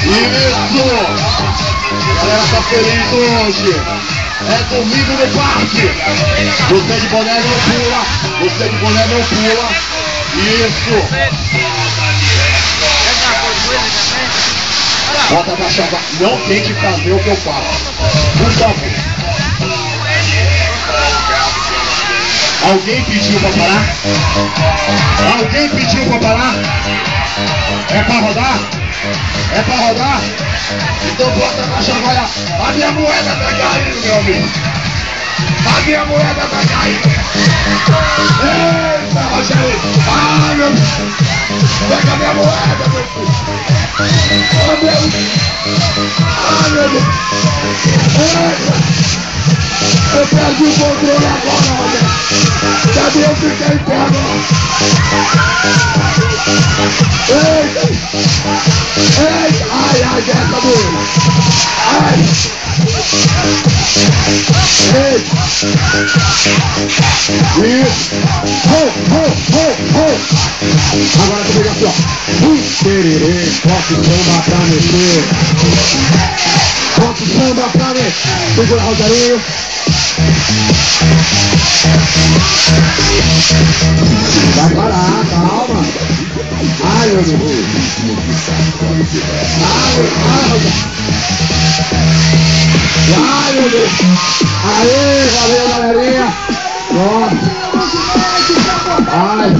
Isso! A galera tá feliz hoje. É domingo no parque. Você de boné não pula. Você de boné não pula. Isso! Bota pra chavar. Não tente fazer o que eu faço. Por favor. Alguém pediu pra parar? Alguém pediu pra parar? É pra rodar? É pra rodar? Então bota pra chavar. A minha moeda tá caindo, meu amigo. A minha moeda tá caindo. Eita, Rogério. Ah, meu Deus. Pega a minha moeda, meu filho. Oh, meu Deus. Ah, meu Deus. Eita. Eu perdi o controle agora, Rogério. Cadê eu ficar em pé agora? Eita. Eita. Ai, ai, essa doendo. Ai. Eita. Isso. Agora comigo assim, ó. Tererê, toque samba pra mexer. Toque samba pra mexer. Segura, Rogerinho. Vai parar, calma. Ai, meu Deus. Ai, meu Deus. Aê, valeu, galerinha. Nossa. Ai.